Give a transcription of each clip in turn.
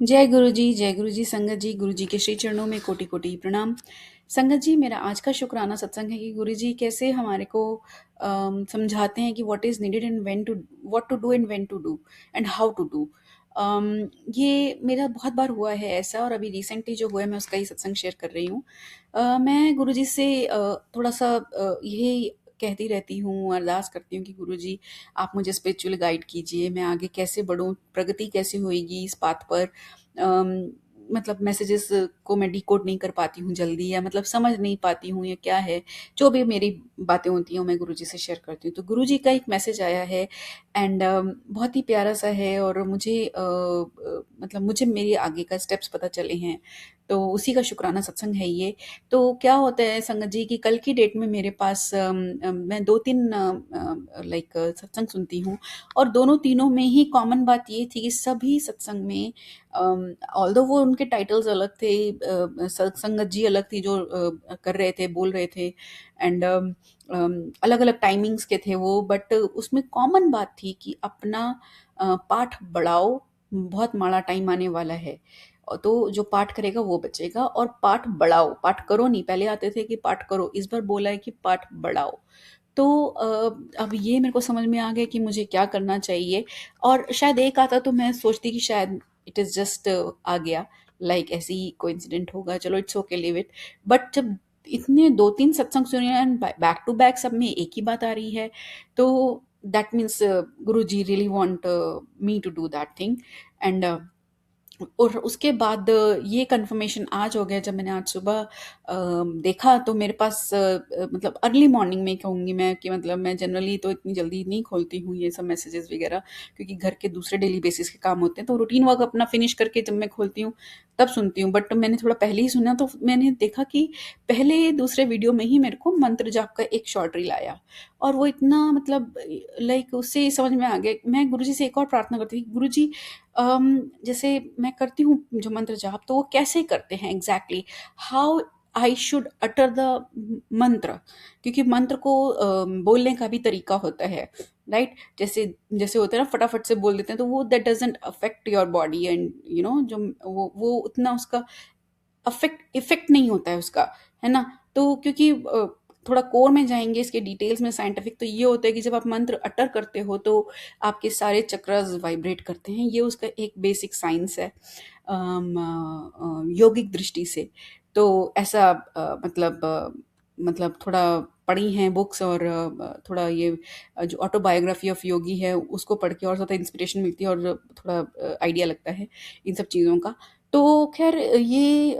जय गुरु जी, संगत जी, गुरु जी के श्री चरणों में कोटि कोटि प्रणाम। संगत जी, मेरा आज का शुक्राना सत्संग है कि गुरु जी कैसे हमारे को समझाते हैं कि what is needed and when to what to do and when to do and how to do. ये मेरा बहुत बार हुआ है ऐसा, और अभी रिसेंटली जो हुआ है मैं उसका ही सत्संग शेयर कर रही हूँ। मैं गुरु जी से थोड़ा सा यही कहती रहती हूँ, अरदास करती हूँ कि गुरु जी आप मुझे स्पिरिचुअल गाइड कीजिए, मैं आगे कैसे बढ़ूँ, प्रगति कैसे होएगी इस बात पर। अम, मतलब मैसेजेस को मैं डिकोड नहीं कर पाती हूँ जल्दी, या मतलब समझ नहीं पाती हूँ ये क्या है। जो भी मेरी बातें होती हैं वो मैं गुरुजी से शेयर करती हूँ। तो गुरुजी का एक मैसेज आया है एंड बहुत ही प्यारा सा है, और मुझे मतलब मुझे मेरे आगे का स्टेप्स पता चले हैं, तो उसी का शुक्राना सत्संग है ये। तो क्या होता है संगत जी कि कल की डेट में मेरे पास मैं 2-3 लाइक सत्संग सुनती हूँ, और दोनों तीनों में ही कॉमन बात ये थी कि सभी सत्संग में ऑल्दो वो उनके टाइटल्स अलग थे, संगत जी अलग थी जो कर रहे थे, बोल रहे थे, एंड अलग अलग टाइमिंग्स के थे वो, बट उसमें कॉमन बात थी कि अपना पाठ बढ़ाओ, बहुत माड़ा टाइम आने वाला है। तो जो पाठ करेगा वो बचेगा, और पाठ बढ़ाओ, पाठ करो नहीं, पहले आते थे कि पाठ करो, इस बार बोला है कि पाठ बढ़ाओ। तो अब ये मेरे को समझ में आ गया कि मुझे क्या करना चाहिए। और शायद एक आता तो मैं सोचती कि शायद इट इज़ जस्ट आ गया, लाइक ऐसे ही कोइंसिडेंट होगा, चलो it's okay, live it. But जब इतने 2-3 सत्संग सुने एंड बैक टू बैक सब में एक ही बात आ रही है, तो that means Guru ji really want me to do that thing. And और उसके बाद ये कंफर्मेशन आज हो गया जब मैंने आज सुबह देखा, तो मेरे पास मतलब अर्ली मॉर्निंग में कहूँगी मैं कि मतलब मैं जनरली तो इतनी जल्दी नहीं खोलती हूँ ये सब मैसेजेस वगैरह, क्योंकि घर के दूसरे डेली बेसिस के काम होते हैं, तो रूटीन वर्क अपना फिनिश करके जब मैं खोलती हूँ तब सुनती हूँ। बट मैंने थोड़ा पहले ही सुना, तो मैंने देखा कि पहले दूसरे वीडियो में ही मेरे को मंत्र जाप का एक शॉर्ट रील आया, और वो इतना मतलब लाइक उससे समझ में आ गया। मैं गुरुजी से एक और प्रार्थना करती थी, गुरुजी जैसे मैं करती हूँ जो मंत्र जाप, तो वो कैसे करते हैं exactly, how I should utter the मंत्र, क्योंकि मंत्र को बोलने का भी तरीका होता है, राइट। जैसे जैसे होता है ना, फटाफट से बोल देते हैं, तो वो that doesn't affect your body, and you know जो वो उतना उसका इफेक्ट नहीं होता है उसका, है ना। तो क्योंकि थोड़ा कोर में जाएंगे इसके डिटेल्स में, साइंटिफिक, तो ये होता है कि जब आप मंत्र अटर करते हो तो आपके सारे चक्रास वाइब्रेट करते हैं, ये उसका एक बेसिक साइंस है योगिक दृष्टि से। तो ऐसा मतलब थोड़ा पढ़ी हैं बुक्स, और थोड़ा ये जो ऑटोबायोग्राफी ऑफ योगी है उसको पढ़ के और ज़्यादा इंस्पिरेशन मिलती है, और थोड़ा आइडिया लगता है इन सब चीज़ों का। तो खैर ये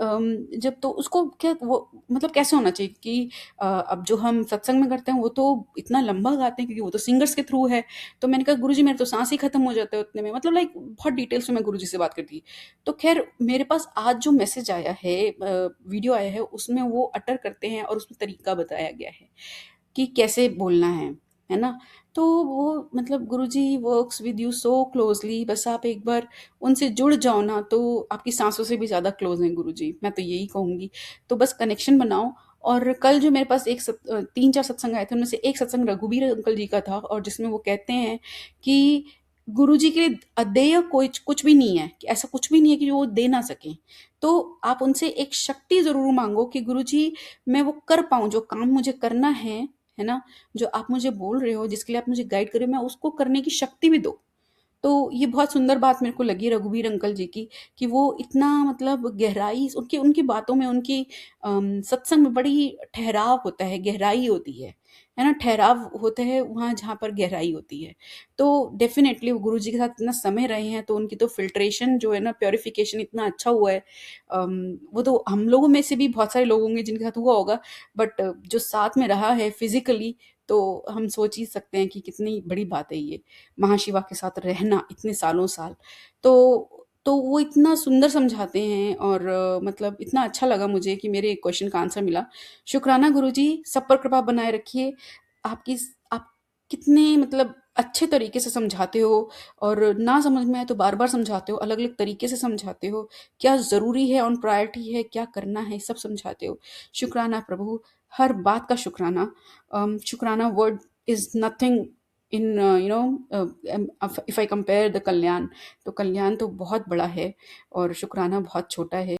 जब तो उसको क्या वो मतलब कैसे होना चाहिए कि अब जो हम सत्संग में करते हैं वो तो इतना लंबा गाते हैं, क्योंकि वो तो सिंगर्स के थ्रू है। तो मैंने कहा गुरुजी मेरे तो सांस ही खत्म हो जाता है उतने में, मतलब लाइक बहुत डिटेल्स में मैं गुरुजी से बात करती। तो खैर मेरे पास आज जो मैसेज आया है, वीडियो आया है, उसमें वो अटर करते हैं और उसमें तरीका बताया गया है कि कैसे बोलना है ना। तो वो मतलब Guruji works with you so closely, बस आप एक बार उनसे जुड़ जाओ ना, तो आपकी सांसों से भी ज़्यादा क्लोज हैं गुरुजी, मैं तो यही कहूँगी। तो बस कनेक्शन बनाओ। और कल जो मेरे पास 3-4 सत्संग आए थे, उनमें से एक सत्संग रघुवीर अंकल जी का था, और जिसमें वो कहते हैं कि गुरुजी के लिए अदेय कोई कुछ भी नहीं है, कि ऐसा कुछ भी नहीं है कि जो वो दे ना सकें। तो आप उनसे एक शक्ति ज़रूर मांगो कि गुरुजी मैं वो कर पाऊँ जो काम मुझे करना है ना? जो आप मुझे बोल रहे हो, जिसके लिए आप मुझे गाइड कर रहे हो, मैं उसको करने की शक्ति भी दो। तो ये बहुत सुंदर बात मेरे को लगी रघुवीर अंकल जी की, कि वो इतना मतलब गहराई उनकी उनकी बातों में, उनकी सत्संग में बड़ी ठहराव होता है, गहराई होती है ना? ठहराव होता है वहाँ जहाँ पर गहराई होती है। तो डेफ़िनेटली वो गुरुजी के साथ इतना समय रहे हैं, तो उनकी तो फ़िल्ट्रेशन जो है ना, प्यूरिफ़िकेशन इतना अच्छा हुआ है। वो तो हम लोगों में से भी बहुत सारे लोग होंगे जिनके साथ हुआ होगा, बट जो साथ में रहा है फ़िज़िकली, तो हम सोच ही सकते हैं कि कितनी बड़ी बात है ये। महाशिवा के साथ रहना इतने सालों साल। तो वो इतना सुंदर समझाते हैं, और मतलब इतना अच्छा लगा मुझे कि मेरे क्वेश्चन का आंसर मिला। शुक्राना गुरुजी, सब पर कृपा बनाए रखिए। आप कितने मतलब अच्छे तरीके से समझाते हो, और ना समझ में आए तो बार-बार समझाते हो, अलग-अलग तरीके से समझाते हो। क्या ज़रूरी है, ऑन प्रायोरिटी है, क्या करना है, सब समझाते हो। शुक्राना प्रभु, हर बात का शुक्राना। शुक्राना word is nothing in if I compare the कल्याण, तो कल्याण तो बहुत बड़ा है और शुक्राना बहुत छोटा है।